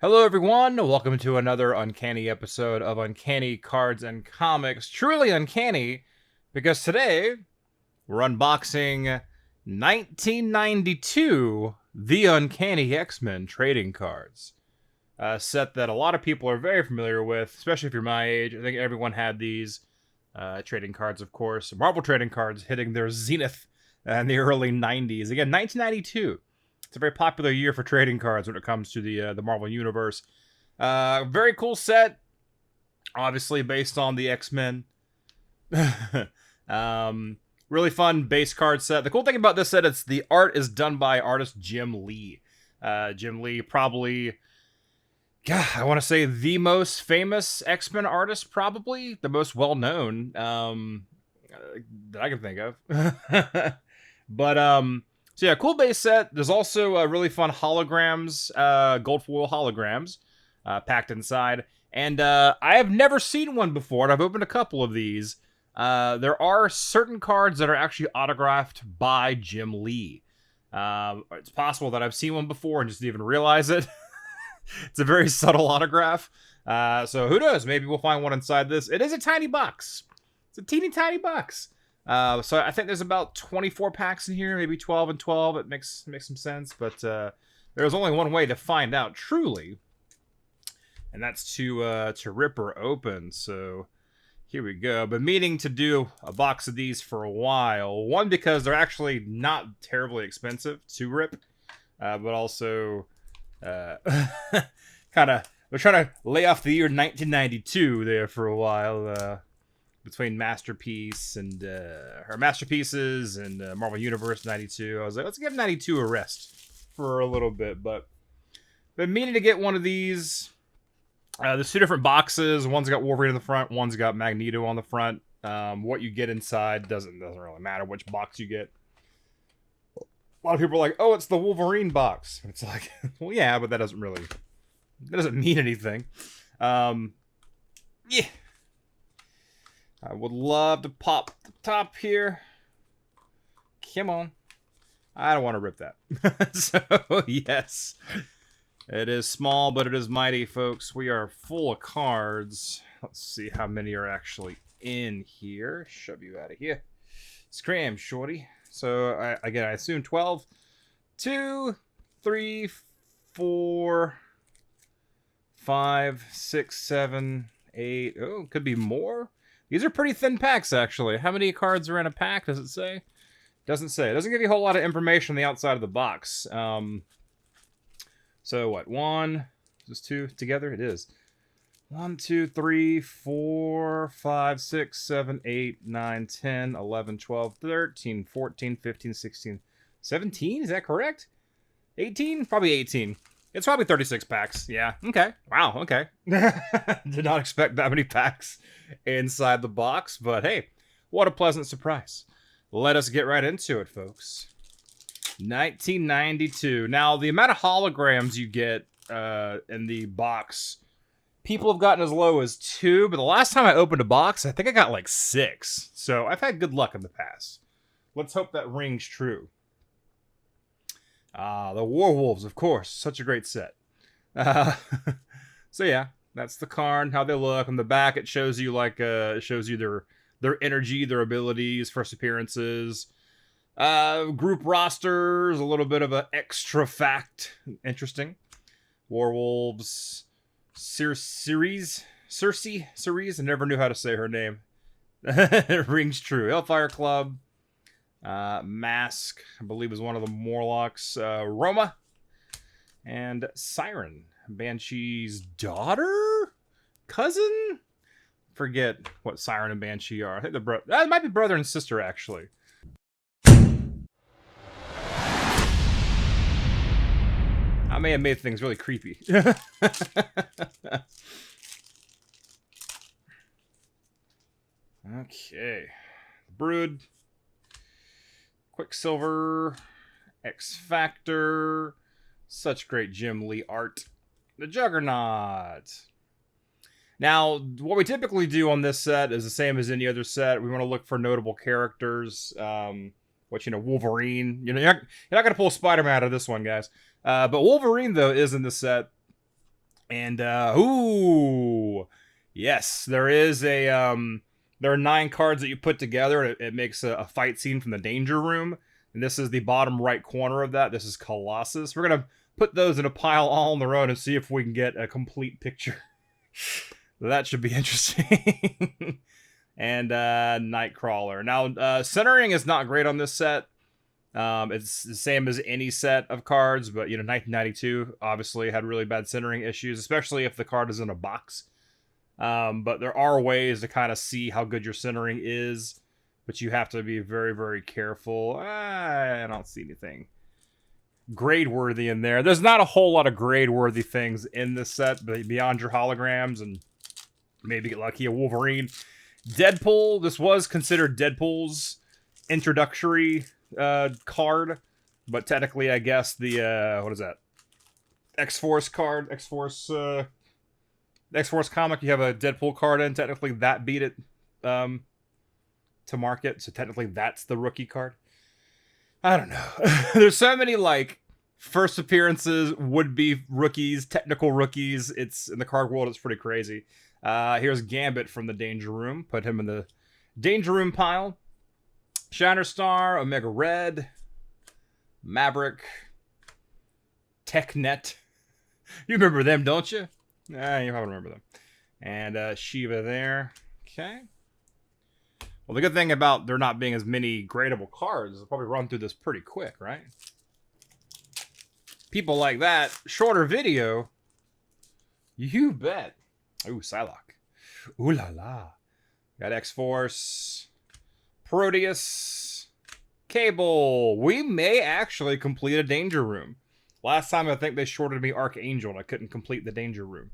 Hello, everyone. Welcome to another Uncanny episode of Uncanny Cards and Comics. Truly uncanny, because today we're unboxing 1992 The Uncanny X-Men trading cards. A set that a lot of people are very familiar with, especially if you're my age. I think everyone had these trading cards, of course. Marvel trading cards hitting their zenith in the early 90s. Again, 1992. It's a very popular year for trading cards when it comes to the Marvel Universe. Very cool set, obviously based on the X-Men. Really fun base card set. The cool thing about this set is the art is done by artist Jim Lee. Jim Lee, probably, I want to say the most famous X-Men artist, probably the most well-known that I can think of. But so yeah, cool base set. There's also really fun holograms, gold foil holograms packed inside. And I have never seen one before, and I've opened a couple of these. There are certain cards that are actually autographed by Jim Lee. It's possible that I've seen one before and just didn't even realize it. It's a very subtle autograph. So who knows? Maybe we'll find one inside this. It is a tiny box. It's a teeny tiny box. So I think there's about 24 packs in here, maybe 12 and 12. It makes some sense, but there's only one way to find out truly, and that's to rip her open. So here we go. I've been meaning to do a box of these for a while. One, because they're actually not terribly expensive to rip, but also kind of we're trying to lay off the year 1992 there for a while. Between Masterpiece and her Masterpieces and Marvel Universe 92. I was like, let's give 92 a rest for a little bit. But been meaning to get one of these. There's two different boxes. One's got Wolverine on the front. One's got Magneto on the front. What you get inside doesn't really matter which box you get. A lot of people are like, oh, it's the Wolverine box. It's like, well, yeah, but that doesn't mean anything. Yeah. I would love to pop the top here. Come on. I don't want to rip that. So, yes. It is small, but it is mighty, folks. We are full of cards. Let's see how many are actually in here. Shove you out of here. Scram, shorty. So, I assume 12. 2, 3, 4, 5, 6, 7, 8. Oh, could be more. These are pretty thin packs, actually. How many cards are in a pack, does it say? Doesn't say. It doesn't give you a whole lot of information on the outside of the box. So what? 1, is this 2 together? It is. 1, 2, 3, 4, 5, 6, 7, 8, 9, 10, 11, 12, 13, 14, 15, 16, 17? Is that correct? 18? Probably 18. It's probably 36 packs. Yeah. Okay. Wow. Okay. Did not expect that many packs inside the box, but hey, what a pleasant surprise. Let us get right into it, folks. 1992. Now, the amount of holograms you get in the box, people have gotten as low as 2, but the last time I opened a box, I think I got like 6. So I've had good luck in the past. Let's hope that rings true. The Werewolves, of course. Such a great set. So yeah, that's the card, how they look. On the back, it shows you their energy, their abilities, first appearances, group rosters, a little bit of an extra fact. Interesting. Werewolves, Cerise. I never knew how to say her name. It rings true. Hellfire Club. Mask, I believe, is one of the Morlocks. Roma. And Siren. Banshee's daughter? Cousin? Forget what Siren and Banshee are. I think that might be brother and sister, actually. I may have made things really creepy. Okay. Brood. Quicksilver, X-Factor, such great Jim Lee art. The Juggernaut. Now, what we typically do on this set is the same as any other set. We want to look for notable characters. Wolverine. You're not going to pull Spider-Man out of this one, guys. But Wolverine, though, is in the set. And ooh, yes, there is a there are 9 cards that you put together, and it makes a fight scene from the danger room. And this is the bottom right corner of that. This is Colossus. We're gonna put those in a pile all on their own and see if we can get a complete picture. That should be interesting. And Nightcrawler. Now, centering is not great on this set. It's the same as any set of cards, but 1992 obviously had really bad centering issues, especially if the card is in a box. But there are ways to kind of see how good your centering is, but you have to be very, very careful. I don't see anything grade worthy in there. There's not a whole lot of grade worthy things in this set, but beyond your holograms and maybe get lucky a Wolverine. Deadpool, this was considered Deadpool's introductory card, but technically I guess the what is that, X-Force card, X-Force comic, you have a Deadpool card in. Technically that beat it to market, so technically that's the rookie card. I don't know. There's so many like first appearances, would-be rookies, technical rookies. It's in the card world, it's pretty crazy. Here's Gambit from the Danger Room. Put him in the Danger Room pile. Shatterstar, Omega Red, Maverick, TechNet. You remember them, don't you? You probably remember them. And Shiva there. Okay. Well, the good thing about there not being as many gradable cards is I'll probably run through this pretty quick, right? People like that. Shorter video. You bet. Ooh, Psylocke. Ooh la la. Got X-Force. Proteus. Cable. We may actually complete a Danger Room. Last time I think they shorted me Archangel and I couldn't complete the Danger Room.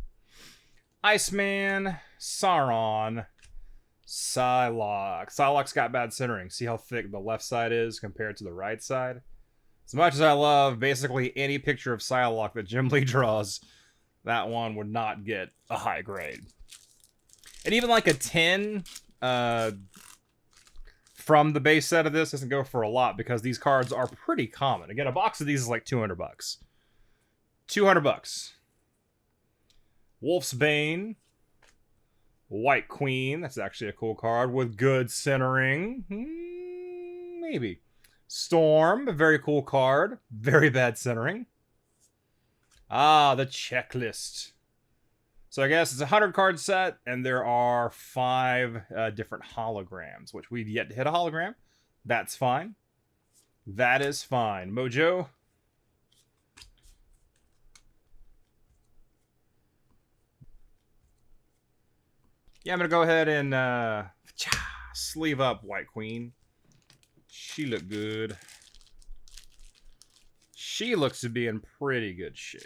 Iceman. Sauron. Psylocke. Psylocke's got bad centering. See how thick the left side is compared to the right side? As much as I love basically any picture of Psylocke that Jim Lee draws, that one would not get a high grade. And even like a 10 from the base set of this doesn't go for a lot because these cards are pretty common. Again, a box of these is like $200. $200. Wolf's Bane. White Queen. That's actually a cool card with good centering. Maybe. Storm. A very cool card. Very bad centering. Ah, the checklist. So I guess it's a 100 card set, and there are 5 different holograms, which we've yet to hit a hologram. That's fine. That is fine. Mojo. Yeah, I'm going to go ahead and sleeve up White Queen. She looked good. She looks to be in pretty good shape.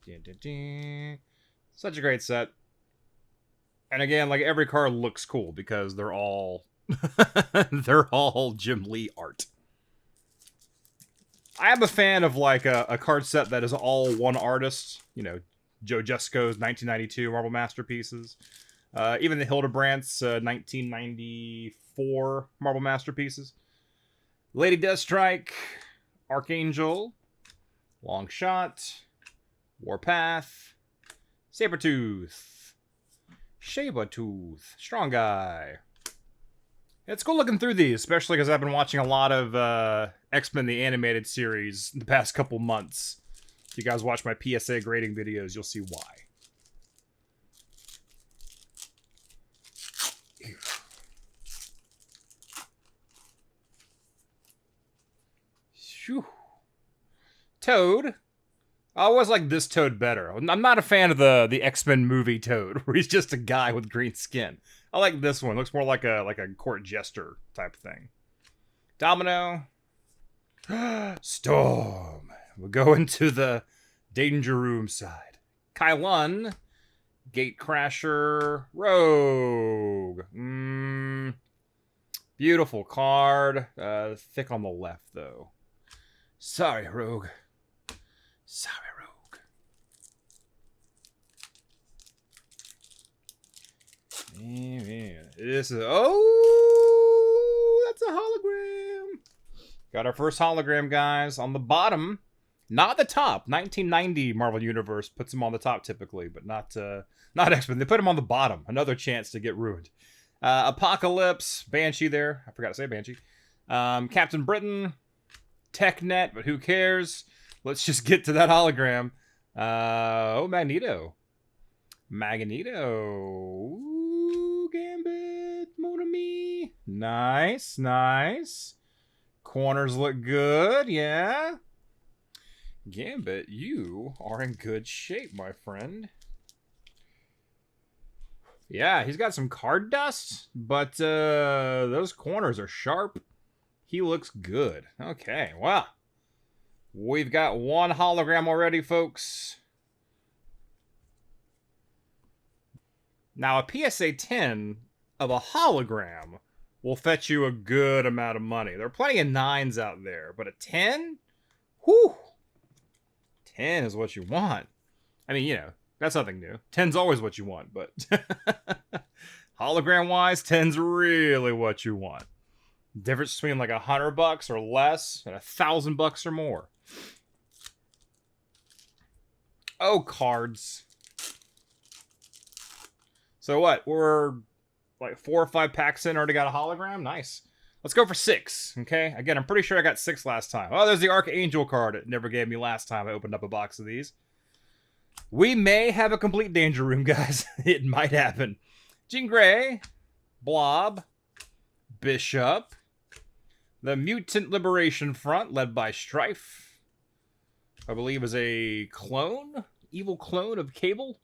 Dun, dun, dun. Such a great set. And again, like every card looks cool because they're all they're all Jim Lee art. I am a fan of like a card set that is all one artist. You know, Joe Jusko's 1992 Marvel Masterpieces. Even the Hildebrandt's 1994 Marvel Masterpieces. Lady Deathstrike, Archangel, Longshot, Warpath, Sabretooth, Strong Guy. It's cool looking through these, especially because I've been watching a lot of X-Men the Animated Series the past couple months. If you guys watch my PSA grading videos, you'll see why. Whew. Toad. I always like this Toad better. I'm not a fan of the X-Men movie Toad, where he's just a guy with green skin. I like this one. It looks more like a court jester type thing. Domino. Storm. We'll go into the Danger Room side. Kylun. Gatecrasher. Rogue. Beautiful card. Thick on the left, though. Sorry, Rogue. Sorry, Rogue. Man. This is... Oh! That's a hologram! Got our first hologram, guys. On the bottom, not the top. 1990 Marvel Universe puts them on the top typically, but not X-Men. They put them on the bottom. Another chance to get ruined. Apocalypse, Banshee there. I forgot to say Banshee. Captain Britain, TechNet, but who cares? Let's just get to that hologram. Magneto. Ooh, Gambit, mon ami. Nice, nice. Corners look good, yeah. Gambit, you are in good shape, my friend. Yeah, he's got some card dust, but those corners are sharp. He looks good. Okay, well, we've got one hologram already, folks. Now, a PSA 10 of a hologram will fetch you a good amount of money. There are plenty of 9s out there, but a 10? Whew! 10 is what you want. I mean, you know, that's nothing new. 10's always what you want, but hologram-wise, 10's really what you want. Difference between like $100 or less and $1,000 or more. Oh, cards. So what? We're like 4 or 5 packs in, already got a hologram? Nice. Let's go for 6, okay? Again, I'm pretty sure I got 6 last time. Oh, there's the Archangel card it never gave me last time I opened up a box of these. We may have a complete danger room, guys. It might happen. Jean Grey, Blob, Bishop, the Mutant Liberation Front, led by Strife. I believe is a clone? Evil clone of Cable?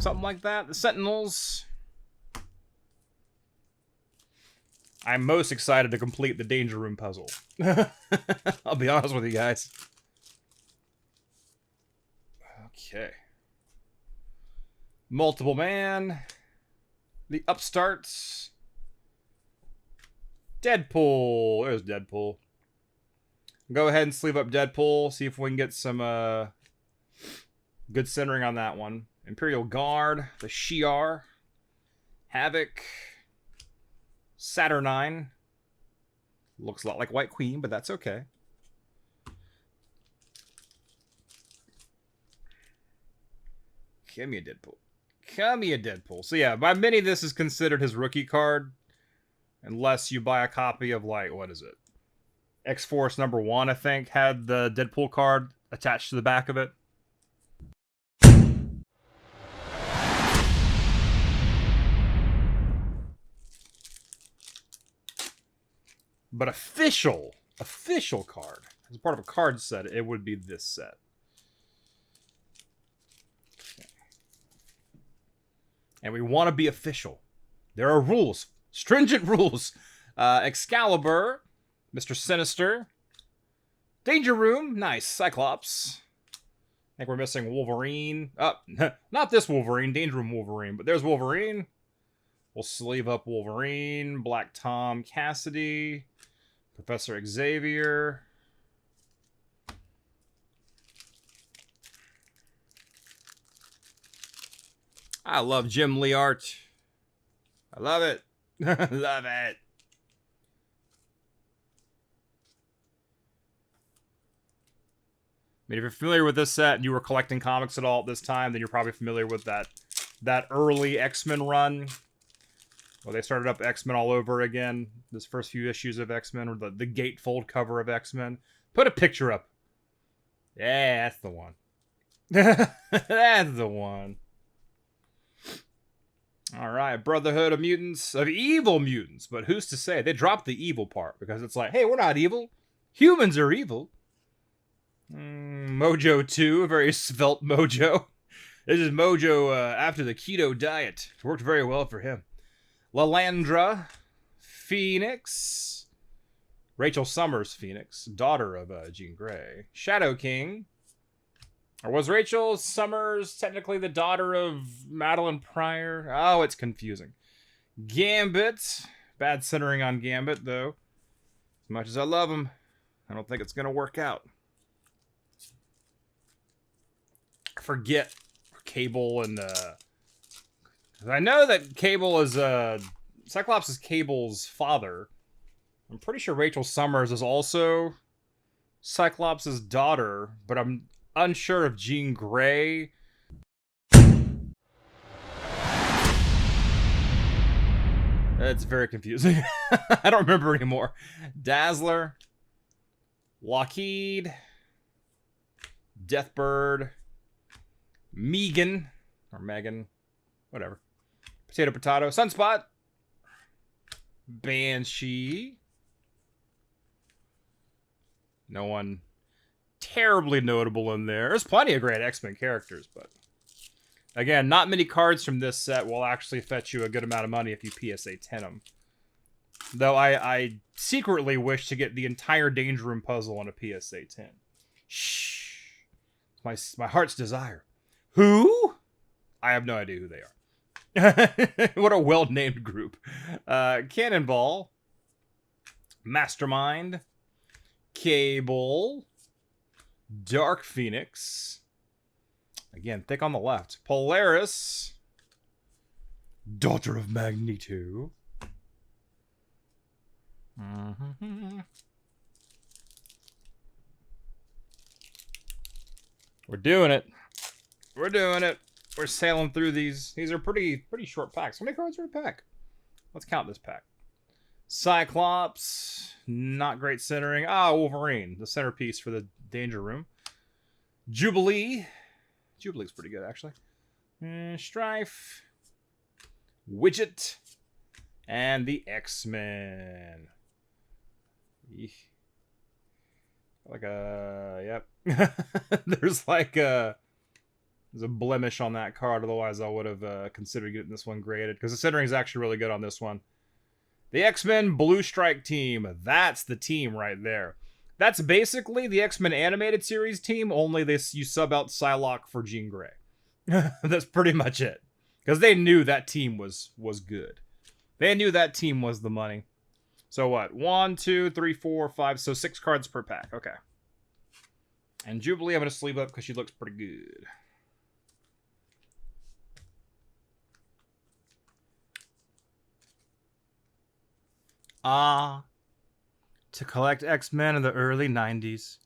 Something like that. The Sentinels. I'm most excited to complete the Danger Room puzzle. I'll be honest with you guys. Okay. Multiple Man. The Upstarts. Deadpool. There's Deadpool. Go ahead and sleeve up Deadpool. See if we can get some good centering on that one. Imperial Guard, the Shi'ar, Havoc, Saturnine. Looks a lot like White Queen, but that's okay. Give me a Deadpool. Give me a Deadpool. So yeah, by many this is considered his rookie card. Unless you buy a copy of, like, what is it? X-Force #1, I think, had the Deadpool card attached to the back of it. But official card, as part of a card set, it would be this set. Okay. And we want to be official. There are rules. Stringent rules. Excalibur, Mr. Sinister, Danger Room, nice, Cyclops. I think we're missing Wolverine. Not this Wolverine, Danger Room Wolverine, but there's Wolverine. We'll sleeve up Wolverine, Black Tom Cassidy, Professor Xavier. I love Jim Lee art. I love it. Love it. I mean, if you're familiar with this set and you were collecting comics at all at this time, then you're probably familiar with that early X-Men run. Well, they started up X-Men all over again. This first few issues of X-Men, or the gatefold cover of X-Men. Put a picture up. Yeah, that's the one. That's the one. All right, Brotherhood of Mutants, of Evil Mutants. But who's to say? They dropped the evil part because it's like, hey, we're not evil. Humans are evil. Mojo 2, a very svelte Mojo. This is Mojo after the keto diet. It worked very well for him. Lalandra, Phoenix, Rachel Summers Phoenix, daughter of Jean Grey. Shadow King. Or was Rachel Summers technically the daughter of Madeline Pryor? Oh, it's confusing. Gambit. Bad centering on Gambit, though. As much as I love him, I don't think it's going to work out. I forget Cable and... I know that Cable is Cyclops is Cable's father. I'm pretty sure Rachel Summers is also Cyclops' daughter, but I'm unsure if Jean Grey... It's very confusing. I don't remember anymore. Dazzler, Lockheed, Deathbird, Megan, or Megan, whatever. Potato, Sunspot, Banshee. No one terribly notable in there. There's plenty of great X-Men characters, but again, not many cards from this set will actually fetch you a good amount of money if you PSA 10 them. Though I secretly wish to get the entire Danger Room puzzle on a PSA 10. Shh. My heart's desire. Who? I have no idea who they are. What a well-named group. Cannonball. Mastermind. Cable. Dark Phoenix. Again, thick on the left. Polaris. Daughter of Magneto. We're doing it. We're doing it. We're sailing through these. These are pretty short packs. How many cards are in a pack? Let's count this pack. Cyclops. Not great centering. Wolverine. The centerpiece for the Danger Room. Jubilee. Jubilee's pretty good, actually. Strife. Widget. And the X-Men. Yep. There's a blemish on that card. Otherwise, I would have considered getting this one graded. Because the centering is actually really good on this one. The X-Men Blue Strike team. That's the team right there. That's basically the X-Men animated series team, only you sub out Psylocke for Jean Grey. That's pretty much it. Because they knew that team was good. They knew that team was the money. So what? 1, 2, 3, 4, 5. So 6 cards per pack. Okay. And Jubilee, I'm going to sleeve up because she looks pretty good. To collect X-Men in the early 90s.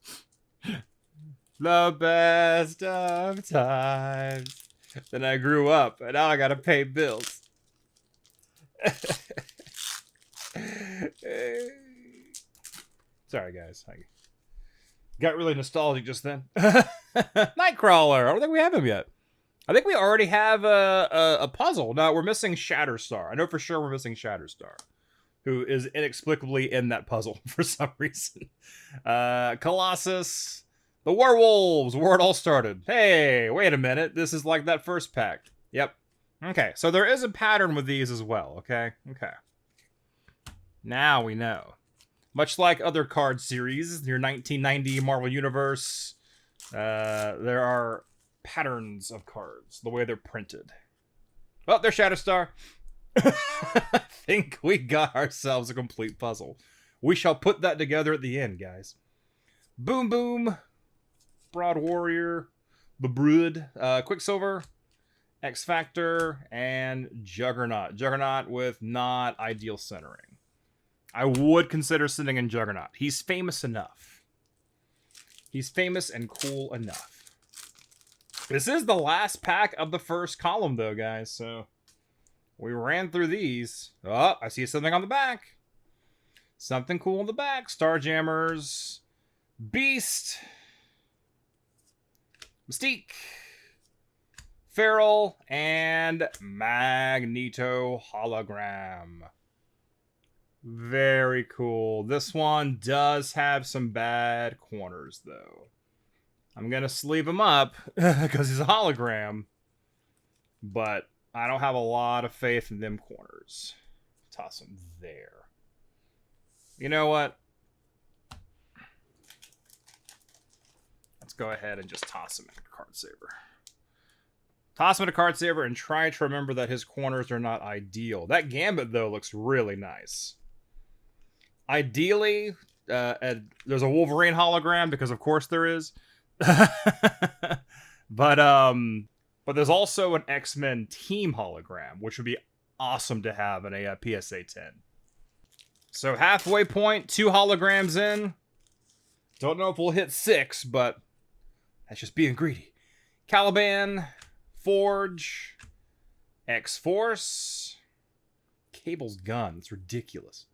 The best of times. Then I grew up, and now I gotta pay bills. Sorry, guys. I got really nostalgic just then. Nightcrawler. I don't think we have him yet. I think we already have a puzzle. No, we're missing Shatterstar. I know for sure we're missing Shatterstar, who is inexplicably in that puzzle for some reason. Colossus. The werewolves, where it all started. Hey, wait a minute. This is like that first pack. Yep. Okay, so there is a pattern with these as well, okay? Okay. Now we know. Much like other card series, your 1990 Marvel Universe, there are patterns of cards, the way they're printed. Oh, there's Shatterstar. I think we got ourselves a complete puzzle. We shall put that together at the end, guys. Boom Boom. Broad Warrior, the Brood, Quicksilver, X-Factor, and Juggernaut. Juggernaut with not ideal centering. I would consider sitting in Juggernaut. He's famous enough. He's famous and cool enough. This is the last pack of the first column, though, guys, so we ran through these. Oh, I see something on the back. Something cool on the back. Starjammers, Beast, Mystique, Feral, and Magneto hologram. Very cool. This one does have some bad corners, though. I'm going to sleeve him up because he's a hologram. But I don't have a lot of faith in them corners. Toss him there. You know what? Let's go ahead and just toss him in a card saver. Toss him in a card saver and try to remember that his corners are not ideal. That Gambit, though, looks really nice. Ideally, there's a Wolverine hologram, because of course there is. But there's also an X-Men team hologram, which would be awesome to have in a PSA 10. So halfway point, 2 holograms in. Don't know if we'll hit 6, but that's just being greedy. Caliban, Forge, X-Force, Cable's gun. It's ridiculous.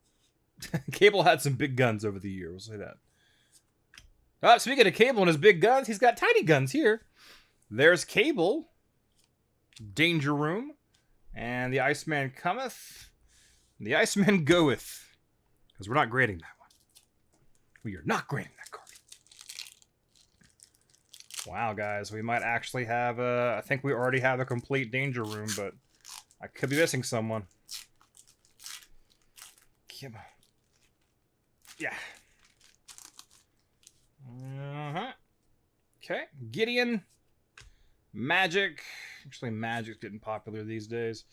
Cable had some big guns over the year, we'll say that. Speaking of Cable and his big guns, he's got tiny guns here. There's Cable, Danger Room, and the Iceman cometh. The Iceman goeth. Because we're not grading that one. We are not grading that card. Wow, guys. We might actually have I think we already have a complete Danger Room, but I could be missing someone. Come on. Yeah. Okay. Gideon. Magic. Actually, Magic's getting popular these days.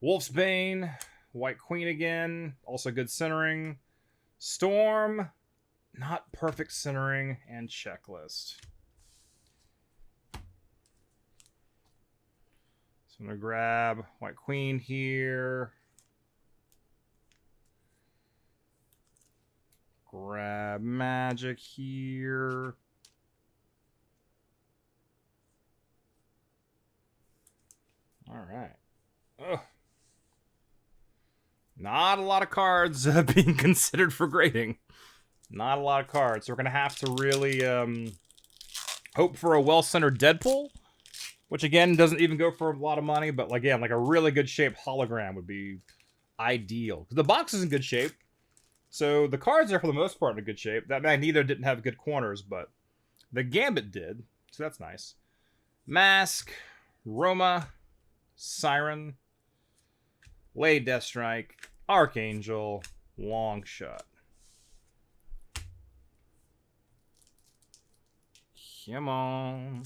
Wolf's Bane. White Queen again. Also good centering. Storm. Not perfect centering. And Checklist. So I'm going to grab White Queen here. Grab Magic here. All right. Ugh. Not a lot of cards being considered for grading. Not a lot of cards. So we're going to have to really hope for a well-centered Deadpool, which, again, doesn't even go for a lot of money. But, again, like a really good shape hologram would be ideal. The box is in good shape. So the cards are, for the most part, in good shape. That Magneto didn't have good corners, but the Gambit did. So that's nice. Mask, Roma, Siren, Lady Deathstrike, Archangel, Longshot. Come on.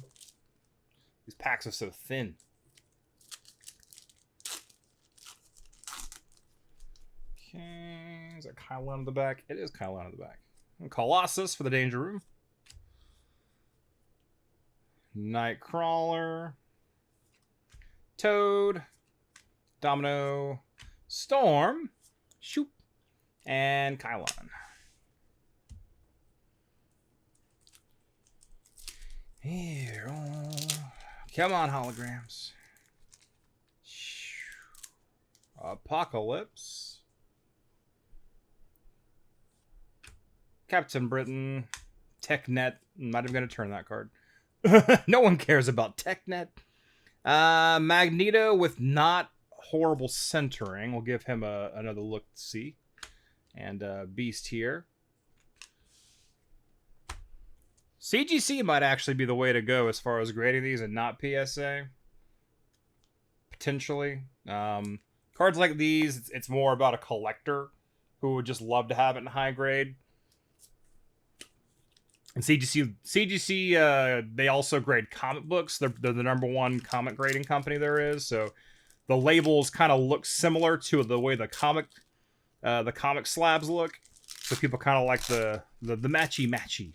These packs are so thin. Okay, is that Kylon on the back? It is Kylon on the back. And Colossus for the Danger Room. Nightcrawler. Toad. Domino. Storm. Shoop. And Kylon. Here. Come on, holograms. Apocalypse. Captain Britain. TechNet. I'm not even going to turn that card. No one cares about TechNet. Magneto with not horrible centering. We'll give him another look to see. And Beast here. CGC might actually be the way to go as far as grading these and not PSA. Potentially. Cards like these, it's more about a collector who would just love to have it in high grade. And CGC, they also grade comic books. They're the #1 comic grading company there is. So the labels kind of look similar to the way the comic slabs look. So people kind of like the matchy.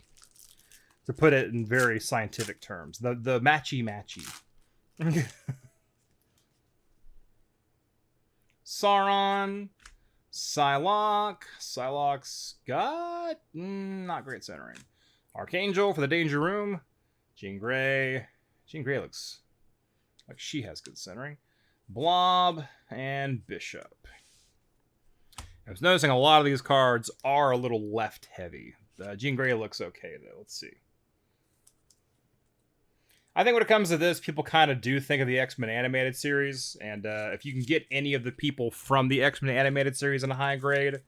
To put it in very scientific terms. The matchy. Sauron. Psylocke. Psylocke's got not great centering. Archangel for the Danger Room. Jean Grey. Jean Grey looks like she has good centering. Blob and Bishop. I was noticing a lot of these cards are a little left heavy. Jean Grey looks okay though. Let's see. I think when it comes to this, people kind of do think of the X-Men animated series, and if you can get any of the people from the X-Men animated series in a high grade,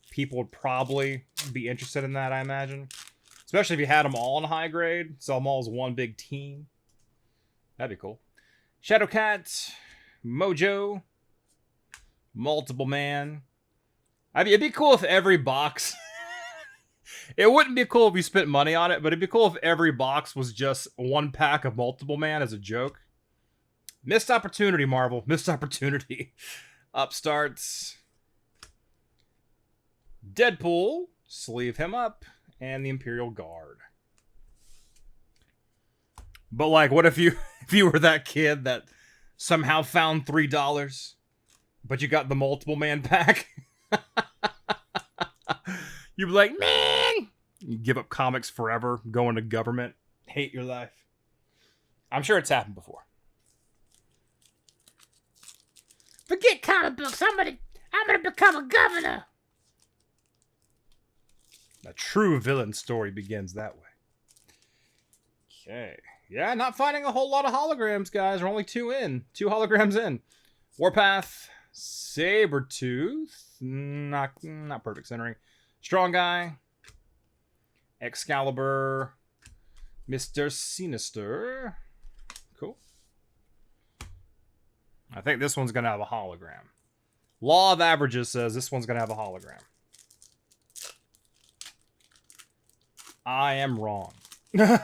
people would probably be interested in that, I imagine. Especially if you had them all in high grade, sell them all as one big team. That'd be cool. Shadowcat, Mojo, Multiple Man. I mean, it'd be cool if every box... It wouldn't be cool if you spent money on it, but it'd be cool if every box was just one pack of Multiple Man as a joke. Missed opportunity, Marvel. Missed opportunity. Upstarts. Deadpool. Sleeve him up. And the Imperial Guard. But, like, what if you were that kid that somehow found $3? but you got the multiple man pack. You'd be like, man, you give up comics forever, go into government, hate your life. I'm sure it's happened before. Forget comic books. I'm gonna become a governor. A true villain story begins that way. Okay. Yeah, not finding a whole lot of holograms, guys. We're only 2 holograms in. Warpath, Sabretooth, not perfect centering. Strong Guy, Excalibur, Mr. Sinister. Cool. I think this one's going to have a hologram. Law of Averages says this one's going to have a hologram. I am wrong. Because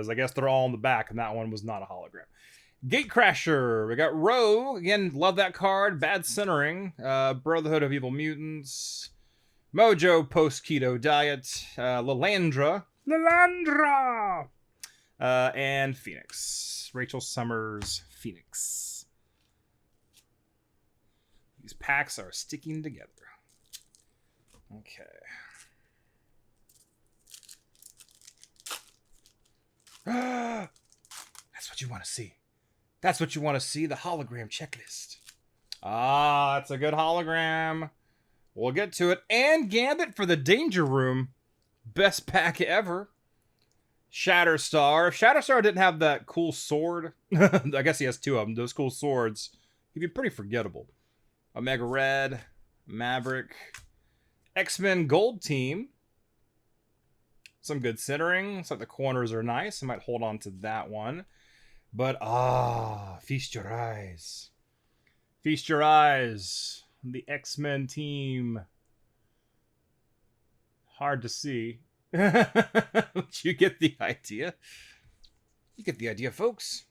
I guess they're all in the back, and that one was not a hologram. Gatecrasher. We got Rogue. Again, love that card. Bad centering. Brotherhood of Evil Mutants. Mojo Post-Keto Diet. Lilandra. And Phoenix. Rachel Summers Phoenix. These packs are sticking together. Okay. That's what you want to see. That's what you want to see, the hologram checklist. Ah, that's a good hologram. We'll get to it. And Gambit for the Danger Room. Best pack ever. Shatterstar. If Shatterstar didn't have that cool sword, I guess he has 2 of them, those cool swords, he'd be pretty forgettable. Omega Red, Maverick, X-Men Gold Team. Some good centering. Looks like the corners are nice. I might hold on to that one. But, feast your eyes. Feast your eyes. The X-Men team. Hard to see. But you get the idea. You get the idea, folks.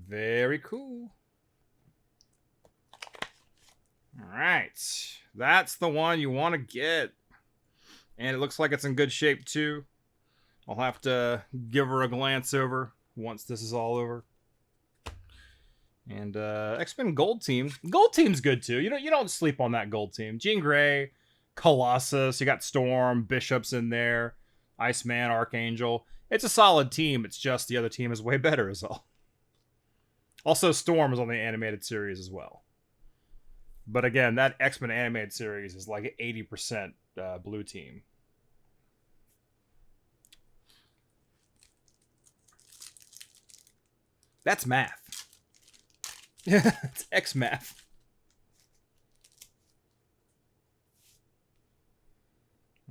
Very cool. Alright. That's the one you want to get. And it looks like it's in good shape, too. I'll have to give her a glance over once this is all over. And X-Men Gold Team. Gold Team's good, too. You don't sleep on that Gold Team. Jean Grey, Colossus, you got Storm, Bishop's in there, Iceman, Archangel. It's a solid team. It's just the other team is way better is all. Also, Storm is on the animated series as well. But again, that X-Men animated series is like 80% blue team. That's math. It's X-math.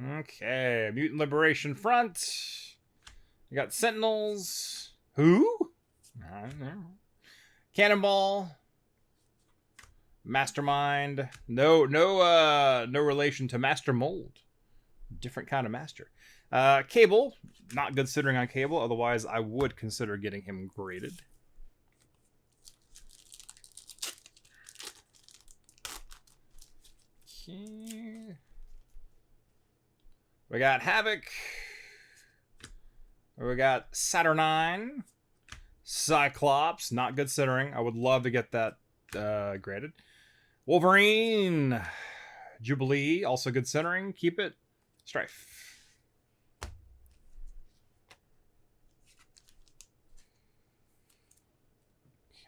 Okay, Mutant Liberation Front. You got Sentinels. Who? I don't know. Cannonball. Mastermind. No relation to Master Mold. Different kind of master. Cable. Not good centering on Cable. Otherwise, I would consider getting him graded. Okay. We got Havoc. We got Saturnine. Cyclops. Not good centering. I would love to get that graded. Wolverine. Jubilee. Also good centering. Keep it. Strife.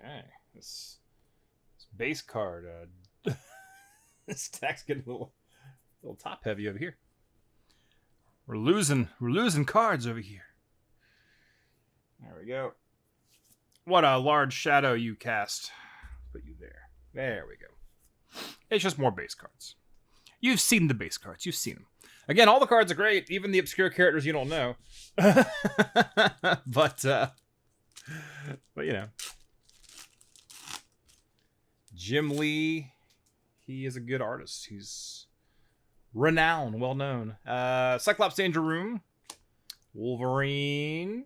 Okay. This base card. This stack's getting a little top heavy over here. We're losing cards over here. There we go. What a large shadow you cast. Put you there. There we go. It's just more base cards. You've seen the base cards. You've seen them. Again, all the cards are great. Even the obscure characters you don't know. But you know. Jim Lee. He is a good artist. He's renowned, well known. Cyclops Danger Room. Wolverine.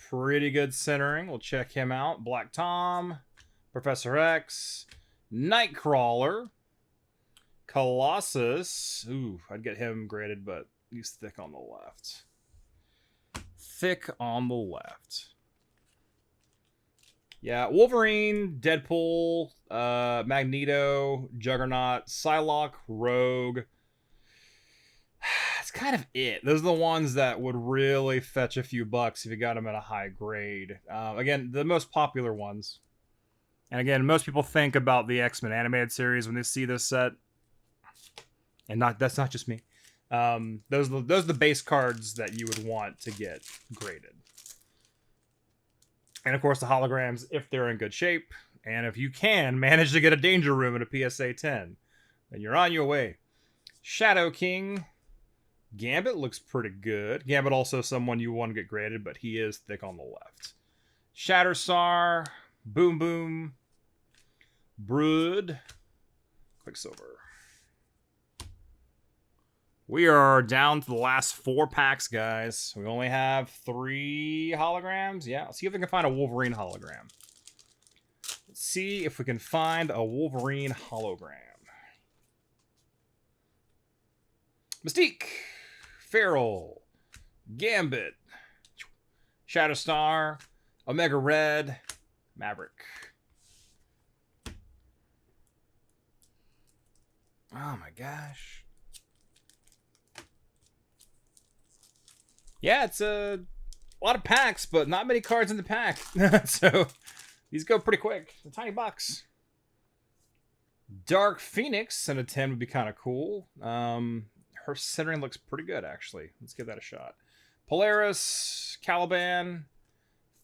Pretty good centering. We'll check him out. Black Tom. Professor X. Nightcrawler. Colossus. Ooh, I'd get him graded, but he's thick on the left. Thick on the left. Yeah, Wolverine, Deadpool, Magneto, Juggernaut, Psylocke, Rogue. That's kind of it. Those are the ones that would really fetch a few bucks if you got them at a high grade. Again, the most popular ones. And again, most people think about the X-Men animated series when they see this set. And that's not just me. Those are the base cards that you would want to get graded. And of course, the holograms, if they're in good shape, and if you can manage to get a Danger Room in a PSA 10, then you're on your way. Shadow King. Gambit looks pretty good. Gambit also someone you want to get graded, but he is thick on the left. Shatterstar. Boom Boom. Brood. Quicksilver. We are down to the last 4 packs, guys. We only have 3 holograms. Yeah, let's see if we can find a Wolverine hologram. Let's see if we can find a Wolverine hologram. Mystique. Feral. Gambit. Shatterstar. Omega Red. Maverick. Oh my gosh. Yeah, it's a lot of packs, but not many cards in the pack. So these go pretty quick. It's a tiny box. Dark Phoenix and a 10 would be kind of cool. Her centering looks pretty good, actually. Let's give that a shot. Polaris, Caliban,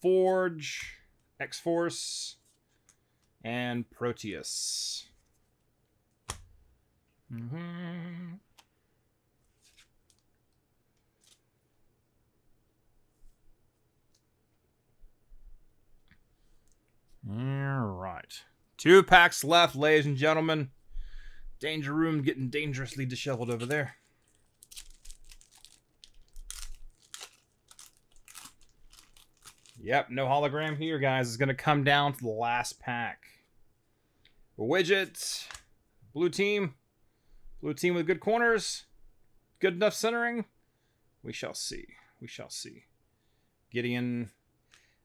Forge, X-Force, and Proteus. Mm-hmm. All right. 2 packs left, ladies and gentlemen. Danger Room getting dangerously disheveled over there. Yep, no hologram here, guys. It's going to come down to the last pack. Widget. Blue team. Blue team with good corners. Good enough centering. We shall see. We shall see. Gideon.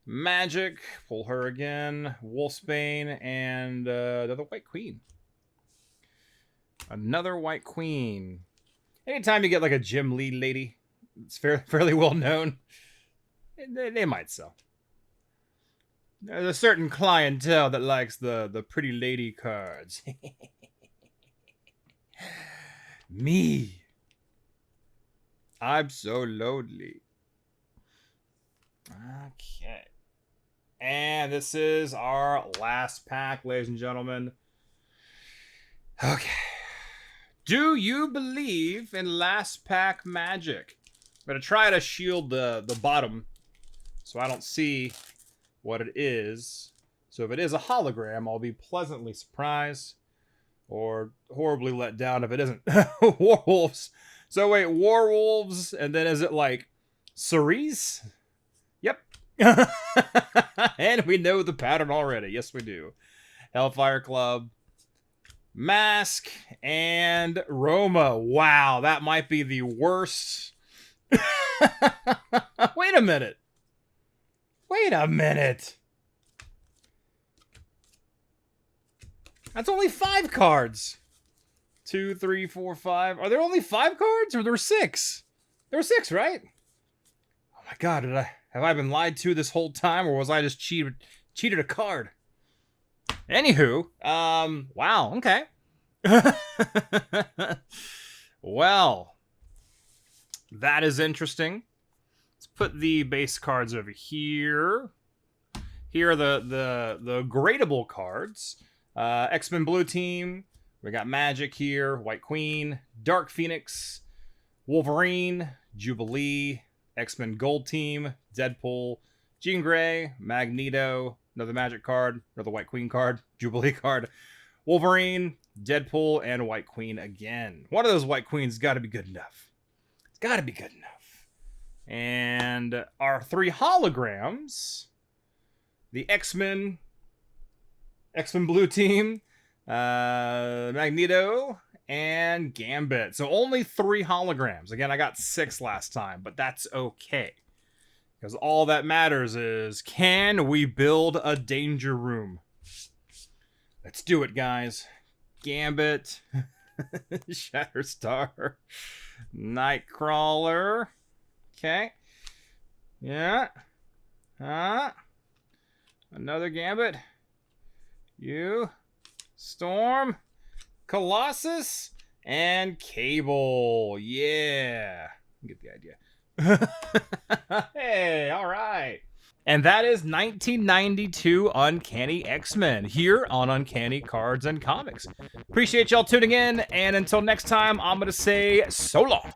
Magic, pull her again. Wolfsbane, and another White Queen. Another White Queen. Anytime you get like a Jim Lee lady, it's fairly well known, they might sell. There's a certain clientele that likes the pretty lady cards. Me. I'm so lonely. Okay. And this is our last pack, ladies and gentlemen. Okay. Do you believe in last pack magic? I'm going to try to shield the bottom so I don't see what it is. So if it is a hologram, I'll be pleasantly surprised or horribly let down if it isn't. Werewolves. So wait, Werewolves, and then is it like Cerise? Yep. And we know the pattern already. Yes, we do. Hellfire Club, Mask, and Roma. Wow, that might be the worst. Wait a minute. Wait a minute. That's only 5 cards. 2, 3, 4, 5. Are there only 5 cards, or there were 6? There were 6, right? Oh my god, have I been lied to this whole time, or was I just cheated a card? Anywho, wow, okay. Well, that is interesting. Let's put the base cards over here. Here are the gradable cards. X-Men Blue Team. We got Magic here. White Queen. Dark Phoenix. Wolverine. Jubilee. X-Men Gold Team. Deadpool. Jean Grey. Magneto. Another Magic card. Another White Queen card. Jubilee card. Wolverine. Deadpool. And White Queen again. One of those White Queens got to be good enough. It's got to be good enough. And our 3 holograms. The X-Men Blue Team, Magneto, and Gambit. So only 3 holograms. Again, I got 6 last time, but that's okay. Because all that matters is, can we build a danger room? Let's do it, guys. Gambit, Shatterstar, Nightcrawler. Okay. Yeah. Another Gambit. You. Storm. Colossus. And Cable. Yeah. You get the idea. Hey, all right. And that is 1992 Uncanny X-Men here on Uncanny Cards and Comics. Appreciate y'all tuning in, and until next time, I'm going to say so long.